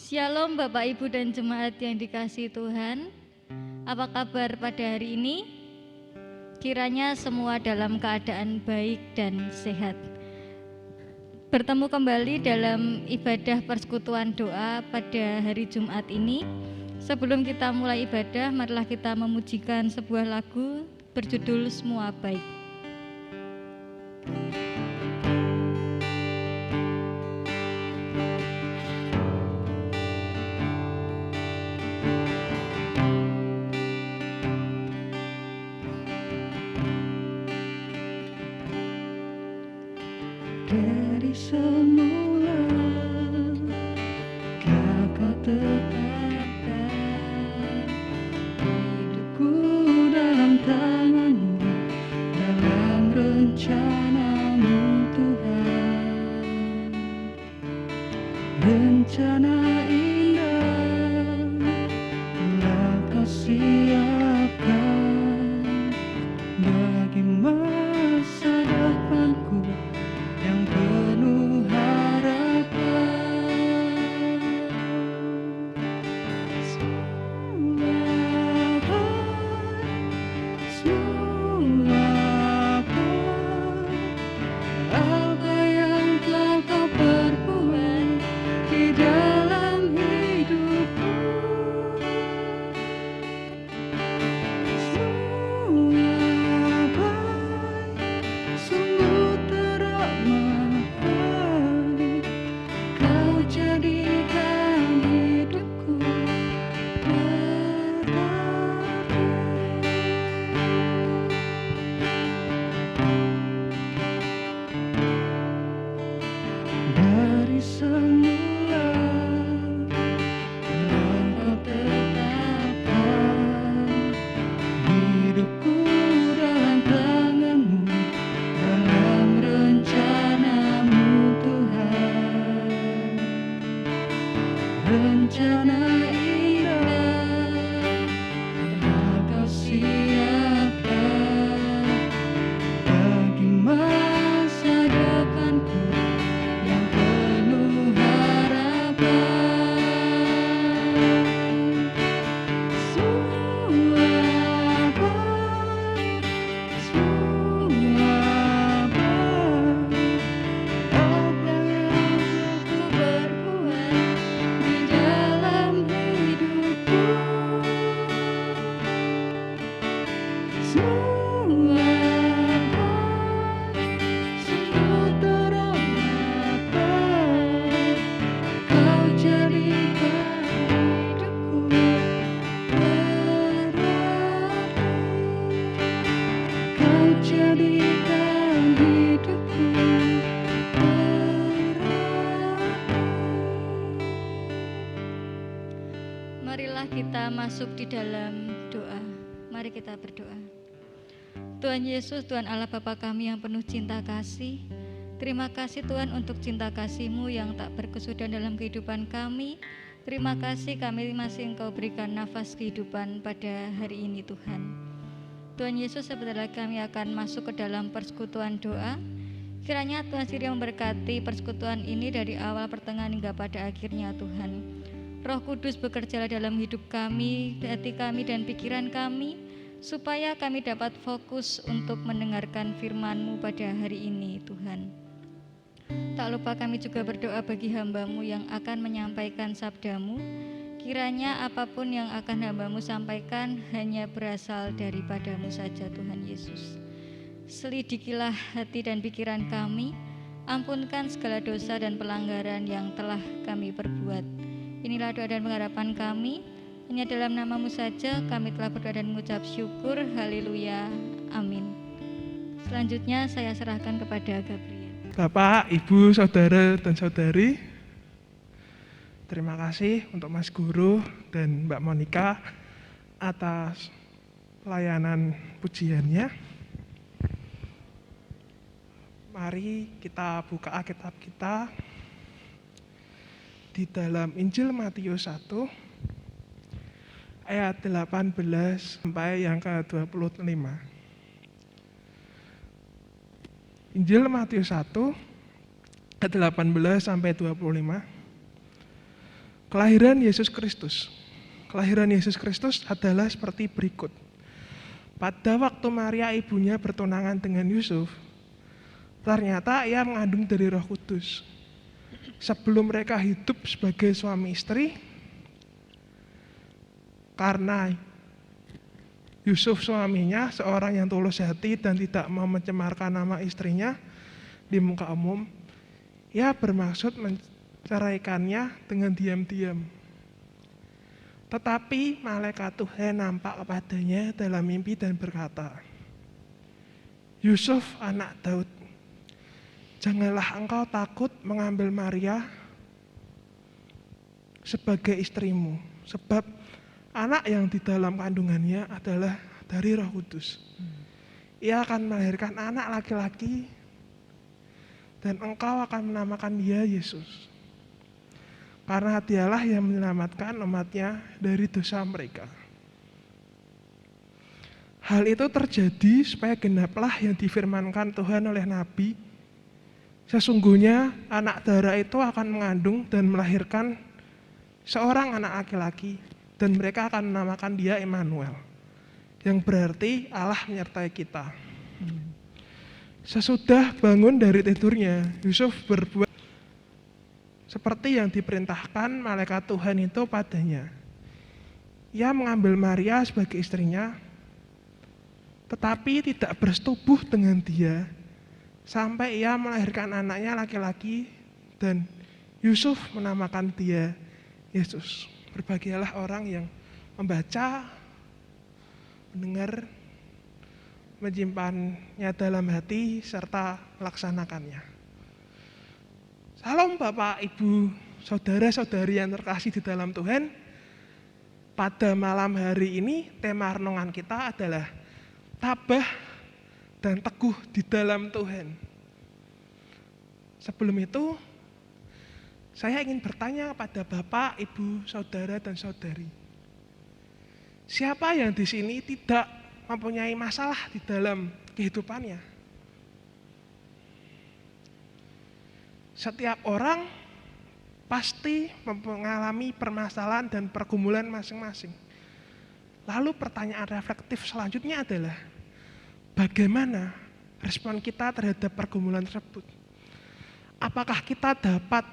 Shalom Bapak Ibu dan jemaat yang dikasihi Tuhan. Apa kabar pada hari ini? Kiranya semua dalam keadaan baik dan sehat. Bertemu kembali dalam ibadah persekutuan doa pada hari Jumat ini. Sebelum kita mulai ibadah, marilah kita memujikan sebuah lagu berjudul Semua Baik. Dari semula Kau tetapkan hidupku dalam tangan-Mu, dalam rencana-Mu Tuhan. Rencana indah telah Kau siapkan bagi masa depanku yang penuh harapan. Semua baik, semua baik. Apa yang telah Kau perbuat di dalam hidupku. Semua baik, sungguh teramat baik. Kau jadikan hidupku berarti. Dari semula telah Kau tetapkan hidupku dalam tangan-Mu, dalam rencana-Mu Tuhan. Rencana indah telah Kau siapkan bagi masa depanku yang penuh harapan. Semua baik, semua baik. Apa yang Kau perbuat di dalam hidupku. Semua baik, sungguh teramat baik. Kau jadikan hidupku berarti. Kau jadikan hidupku berarti. Marilah kita masuk di dalam doa. Mari kita berdoa. Tuhan Yesus, Tuhan Allah Bapa kami yang penuh cinta kasih, terima kasih Tuhan untuk cinta kasih-Mu yang tak berkesudahan dalam kehidupan kami. Terima kasih kami masih Engkau berikan nafas kehidupan pada hari ini Tuhan. Tuhan Yesus, sebentar lagi kami akan masuk ke dalam persekutuan doa. Kiranya Tuhan sendiri memberkati persekutuan ini dari awal, pertengahan hingga pada akhirnya Tuhan. Roh Kudus bekerjalah dalam hidup kami, hati kami dan pikiran kami, supaya kami dapat fokus untuk mendengarkan firman-Mu pada hari ini Tuhan. Tak lupa kami juga berdoa bagi hamba-Mu yang akan menyampaikan sabda-Mu. Kiranya apapun yang akan hamba-Mu sampaikan hanya berasal daripada-Mu saja Tuhan Yesus. Selidikilah hati dan pikiran kami, ampunkan segala dosa dan pelanggaran yang telah kami perbuat. Inilah doa dan pengharapan kami. Hanya dalam nama-Mu saja kami telah berdoa dan mengucap syukur. Haleluya. Amin. Selanjutnya saya serahkan kepada Gabriel. Bapak, Ibu, Saudara, dan Saudari, terima kasih untuk Mas Guru dan Mbak Monica atas pelayanan pujiannya. Mari kita buka Alkitab kita di dalam Injil Matius 1 ayat 18 sampai yang ke-25. Injil Matius 1 ayat 18 sampai 25. Kelahiran Yesus Kristus. Kelahiran Yesus Kristus adalah seperti berikut. Pada waktu Maria ibunya bertunangan dengan Yusuf, ternyata ia mengandung dari Roh Kudus. Sebelum mereka hidup sebagai suami istri, karena Yusuf suaminya seorang yang tulus hati dan tidak mau mencemarkan nama istrinya di muka umum, ia bermaksud menceraikannya dengan diam-diam. Tetapi malaikat Tuhan nampak kepadanya dalam mimpi dan berkata, Yusuf anak Daud, janganlah engkau takut mengambil Maria sebagai istrimu, sebab anak yang di dalam kandungannya adalah dari Roh Kudus. Ia akan melahirkan anak laki-laki dan engkau akan menamakan dia Yesus. Karena dialah yang menyelamatkan umatnya dari dosa mereka. Hal itu terjadi supaya genaplah yang difirmankan Tuhan oleh Nabi. Sesungguhnya anak darah itu akan mengandung dan melahirkan seorang anak laki-laki, dan mereka akan menamakan dia Immanuel, yang berarti Allah menyertai kita. Sesudah bangun dari tidurnya, Yusuf berbuat seperti yang diperintahkan malaikat Tuhan itu padanya. Ia mengambil Maria sebagai istrinya, tetapi tidak bersetubuh dengan dia, sampai ia melahirkan anaknya laki-laki, dan Yusuf menamakan dia Yesus. Berbahagialah orang yang membaca, mendengar, menyimpannya dalam hati, serta melaksanakannya. Salam Bapak, Ibu, Saudara-saudari yang terkasih di dalam Tuhan. Pada malam hari ini tema renungan kita adalah tabah dan teguh di dalam Tuhan. Sebelum itu, saya ingin bertanya kepada Bapak, Ibu, Saudara, dan Saudari. Siapa yang di sini tidak mempunyai masalah di dalam kehidupannya? Setiap orang pasti mengalami permasalahan dan pergumulan masing-masing. Lalu pertanyaan reflektif selanjutnya adalah, bagaimana respon kita terhadap pergumulan tersebut? Apakah kita dapat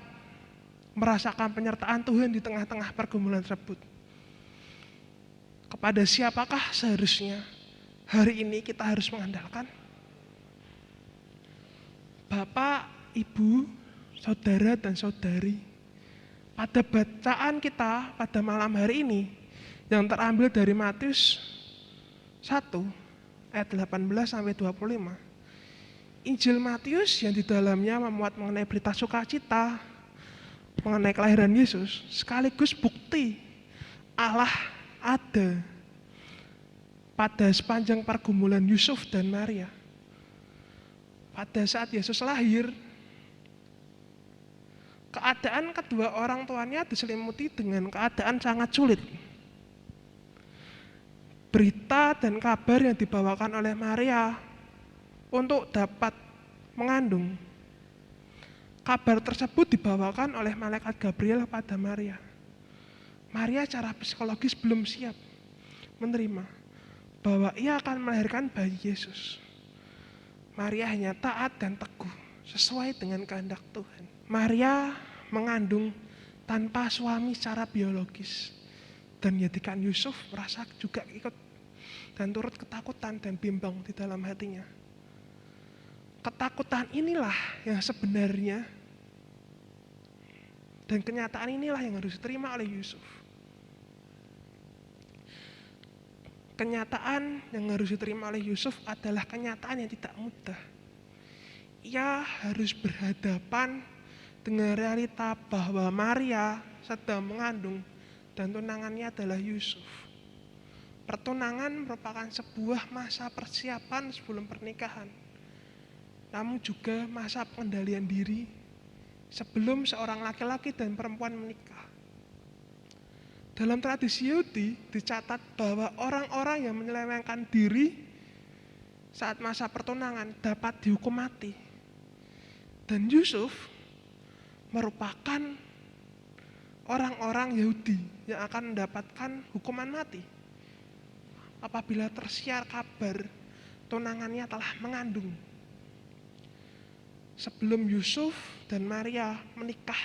merasakan penyertaan Tuhan di tengah-tengah pergumulan tersebut? Kepada siapakah seharusnya hari ini kita harus mengandalkan? Bapak, Ibu, Saudara, dan Saudari, pada bacaan kita pada malam hari ini yang terambil dari Matius 1 ayat 18-25, Injil Matius yang di dalamnya memuat mengenai berita sukacita mengenai kelahiran Yesus, sekaligus bukti Allah ada pada sepanjang pergumulan Yusuf dan Maria. Pada saat Yesus lahir, keadaan kedua orang tuanya diselimuti dengan keadaan sangat sulit. Berita dan kabar yang dibawakan oleh Maria untuk dapat mengandung, kabar tersebut dibawakan oleh malaikat Gabriel pada Maria. Maria secara psikologis belum siap menerima bahwa ia akan melahirkan bayi Yesus. Maria hanya taat dan teguh sesuai dengan kehendak Tuhan. Maria mengandung tanpa suami secara biologis, dan jadikan Yusuf merasa juga ikut dan turut ketakutan dan bimbang di dalam hatinya. Ketakutan inilah yang sebenarnya dan kenyataan inilah yang harus diterima oleh Yusuf. Kenyataan yang harus diterima oleh Yusuf adalah kenyataan yang tidak mudah. Ia harus berhadapan dengan realita bahwa Maria sedang mengandung dan tunangannya adalah Yusuf. Pertunangan merupakan sebuah masa persiapan sebelum pernikahan, namun juga masa pengendalian diri sebelum seorang laki-laki dan perempuan menikah. Dalam tradisi Yahudi dicatat bahwa orang-orang yang menyelewengkan diri saat masa pertunangan dapat dihukum mati. Dan Yusuf merupakan orang-orang Yahudi yang akan mendapatkan hukuman mati apabila tersiar kabar tunangannya telah mengandung. Sebelum Yusuf dan Maria menikah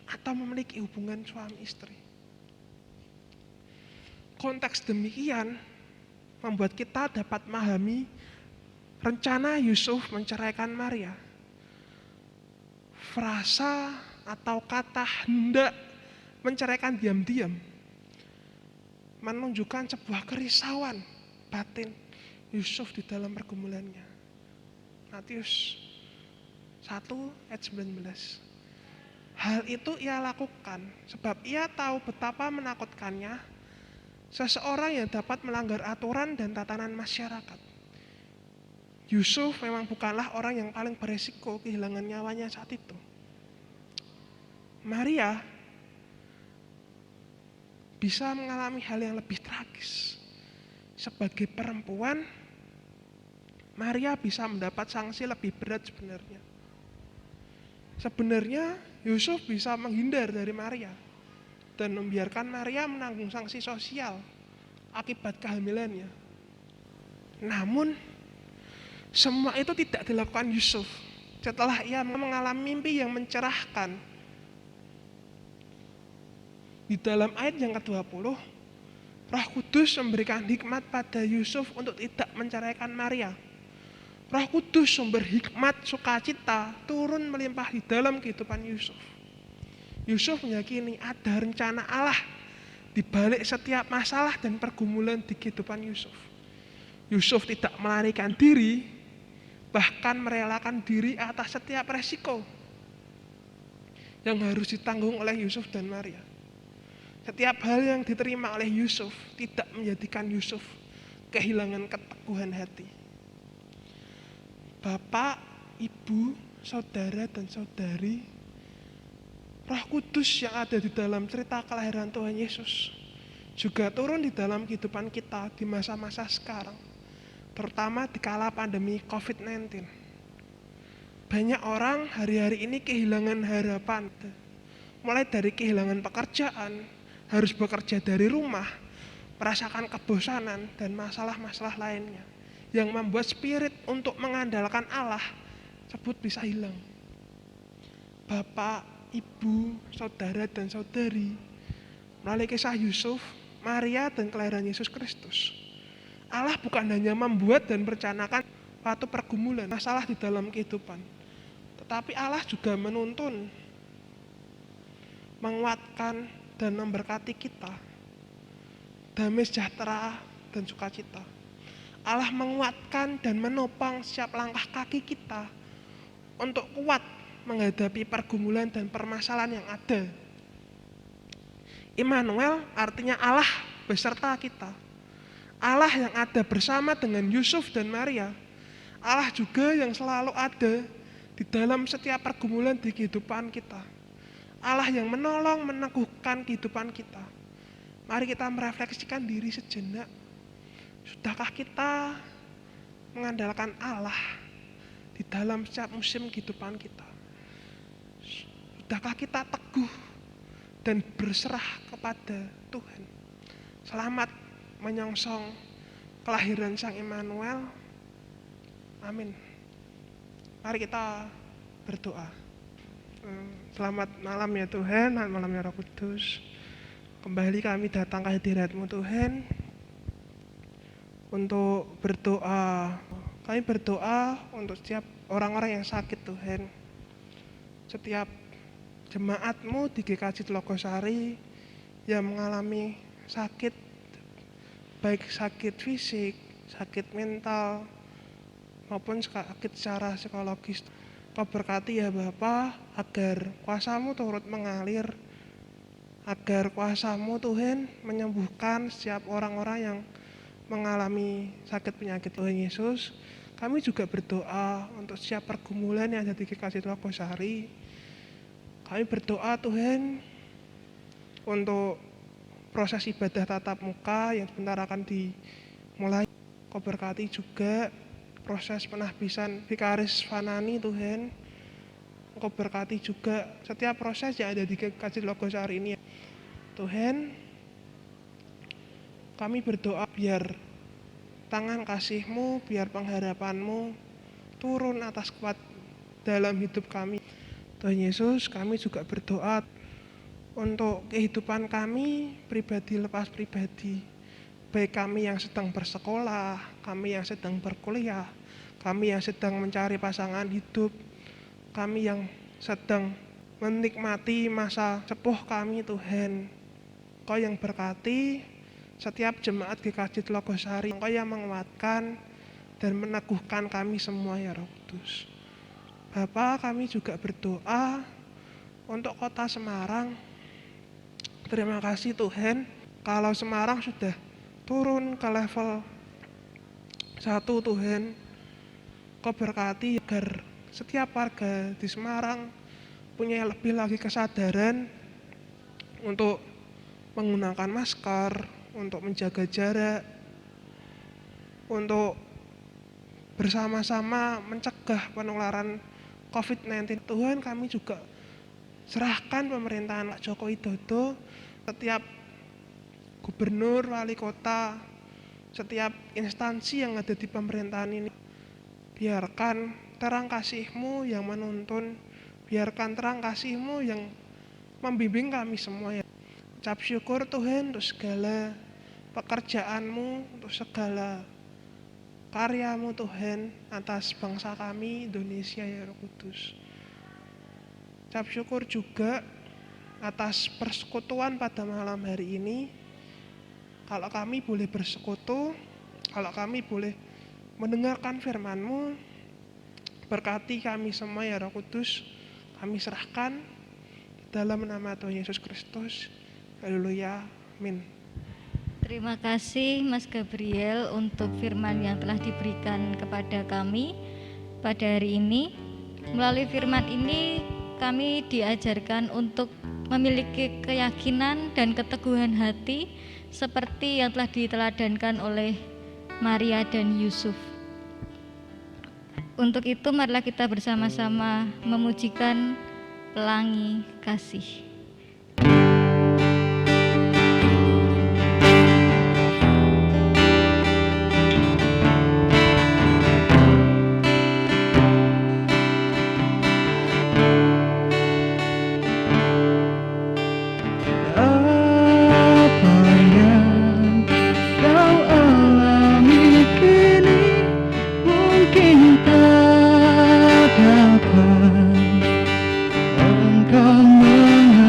atau memiliki hubungan suami istri. Konteks demikian membuat kita dapat memahami rencana Yusuf menceraikan Maria. Frasa atau kata hendak menceraikan diam-diam menunjukkan sebuah kerisauan batin Yusuf di dalam pergumulannya. Matius 1 ayat 19. Hal itu ia lakukan sebab ia tahu betapa menakutkannya seseorang yang dapat melanggar aturan dan tatanan masyarakat. Yusuf memang bukanlah orang yang paling beresiko kehilangan nyawanya saat itu. Maria bisa mengalami hal yang lebih tragis. Sebagai perempuan, Maria bisa mendapat sanksi lebih berat sebenarnya. Sebenarnya Yusuf bisa menghindar dari Maria dan membiarkan Maria menanggung sanksi sosial akibat kehamilannya. Namun, semua itu tidak dilakukan Yusuf setelah ia mengalami mimpi yang mencerahkan. Di dalam ayat yang ke-20, Roh Kudus memberikan hikmat pada Yusuf untuk tidak menceraikan Maria. Roh Kudus sumber hikmat sukacita turun melimpah di dalam kehidupan Yusuf. Yusuf meyakini ada rencana Allah di balik setiap masalah dan pergumulan di kehidupan Yusuf. Yusuf tidak melarikan diri, bahkan merelakan diri atas setiap resiko yang harus ditanggung oleh Yusuf dan Maria. Setiap hal yang diterima oleh Yusuf tidak menjadikan Yusuf kehilangan keteguhan hati. Bapak, Ibu, Saudara dan Saudari, Roh Kudus yang ada di dalam cerita kelahiran Tuhan Yesus juga turun di dalam kehidupan kita di masa-masa sekarang, terutama di kala pandemi COVID-19. Banyak orang hari-hari ini kehilangan harapan, mulai dari kehilangan pekerjaan, harus bekerja dari rumah, merasakan kebosanan dan masalah-masalah lainnya yang membuat spirit untuk mengandalkan Allah tersebut bisa hilang. Bapak, Ibu, Saudara dan Saudari, melalui kisah Yusuf, Maria dan kelahiran Yesus Kristus, Allah bukan hanya membuat dan merencanakan suatu pergumulan, masalah di dalam kehidupan, tetapi Allah juga menuntun, menguatkan dan memberkati kita damai sejahtera dan sukacita. Allah menguatkan dan menopang setiap langkah kaki kita untuk kuat menghadapi pergumulan dan permasalahan yang ada. Immanuel artinya Allah beserta kita. Allah yang ada bersama dengan Yusuf dan Maria. Allah juga yang selalu ada di dalam setiap pergumulan di kehidupan kita. Allah yang menolong meneguhkan kehidupan kita. Mari kita merefleksikan diri sejenak. Sudahkah kita mengandalkan Allah di dalam setiap musim kehidupan kita? Sudahkah kita teguh dan berserah kepada Tuhan? Selamat menyongsong kelahiran Sang Immanuel. Amin. Mari kita berdoa. Selamat malam ya Tuhan, selamat malam ya Roh Kudus. Kembali kami datang ke hadirat-Mu Tuhan untuk berdoa. Kami berdoa untuk setiap orang-orang yang sakit Tuhan. Setiap jemaat-Mu di GKJ Telogosari yang mengalami sakit, baik sakit fisik, sakit mental, maupun sakit secara psikologis. Kau berkati ya Bapa, agar kuasa-Mu turut mengalir, agar kuasa-Mu Tuhan menyembuhkan setiap orang-orang yang mengalami sakit penyakit Tuhan Yesus. Kami juga berdoa untuk setiap pergumulan yang ada di GKJ Telogosari. Kami berdoa Tuhan untuk proses ibadah tatap muka yang sebentar akan dimulai. Kau berkati juga proses penahbisan Vikaris Fanani Tuhan. Engkau berkati juga setiap proses yang ada di GKJ Telogosari ini. Tuhan, kami berdoa biar tangan kasih-Mu, biar pengharapan-Mu turun atas kuat dalam hidup kami. Tuhan Yesus, kami juga berdoa untuk kehidupan kami pribadi lepas pribadi. Baik kami yang sedang bersekolah, kami yang sedang berkuliah, kami yang sedang mencari pasangan hidup, kami yang sedang menikmati masa sepuh kami Tuhan. Kau yang berkati setiap jemaat GKJ Telogosari, Engkau yang menguatkan dan meneguhkan kami semua ya Roh Kudus. Bapa, kami juga berdoa untuk kota Semarang. Terima kasih Tuhan, kalau Semarang sudah turun ke level 1 Tuhan, Kau berkati agar setiap warga di Semarang punya lebih lagi kesadaran untuk menggunakan masker, untuk menjaga jarak, untuk bersama-sama mencegah penularan COVID-19. Tuhan, kami juga serahkan pemerintahan Pak Joko Widodo, setiap gubernur, wali kota, setiap instansi yang ada di pemerintahan ini. Biarkan terang kasih-Mu yang menuntun, biarkan terang kasih-Mu yang membimbing kami semua ya. Ucap syukur Tuhan untuk segala pekerjaan-Mu, untuk segala karya-Mu Tuhan atas bangsa kami Indonesia ya Roh Kudus. Ucap syukur juga atas persekutuan pada malam hari ini. Kalau kami boleh bersekutu, kalau kami boleh mendengarkan firman-Mu, berkati kami semua ya Roh Kudus. Kami serahkan dalam nama Tuhan Yesus Kristus. Haleluya, amin. Terima kasih Mas Gabriel untuk firman yang telah diberikan kepada kami pada hari ini. Melalui firman ini kami diajarkan untuk memiliki keyakinan dan keteguhan hati seperti yang telah diteladankan oleh Maria dan Yusuf. Untuk itu marilah kita bersama-sama memujikan Pelangi Kasih. Apa yang kau alami kini mungkin tak dapat engkau mengerti.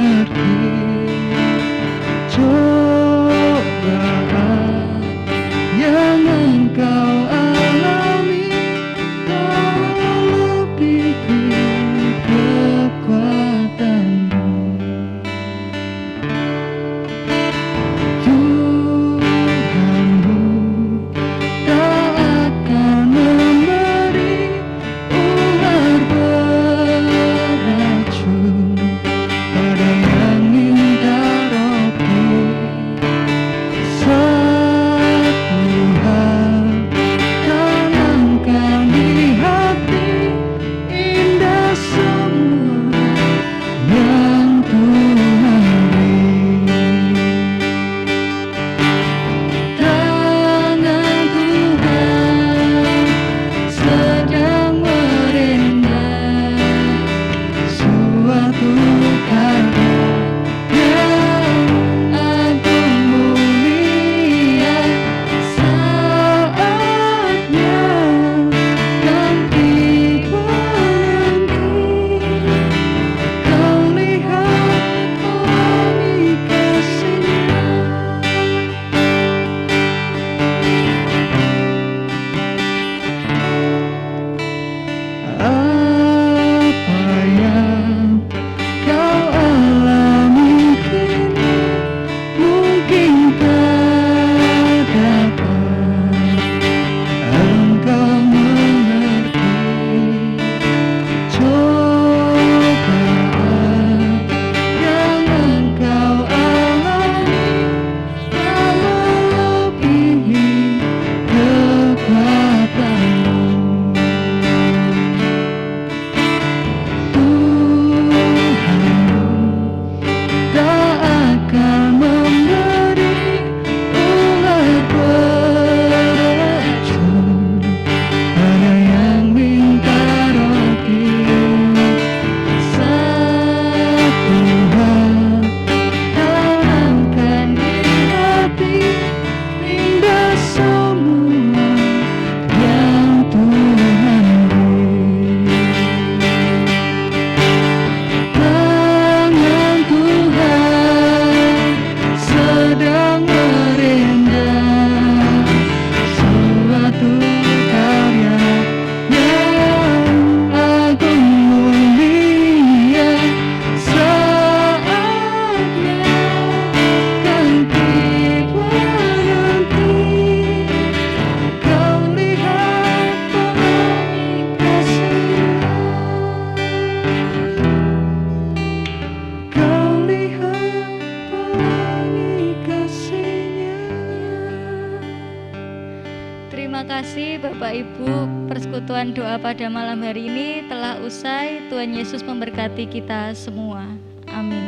Terima kasih Bapak Ibu, persekutuan doa pada malam hari ini telah usai. Tuhan Yesus memberkati kita semua. Amin.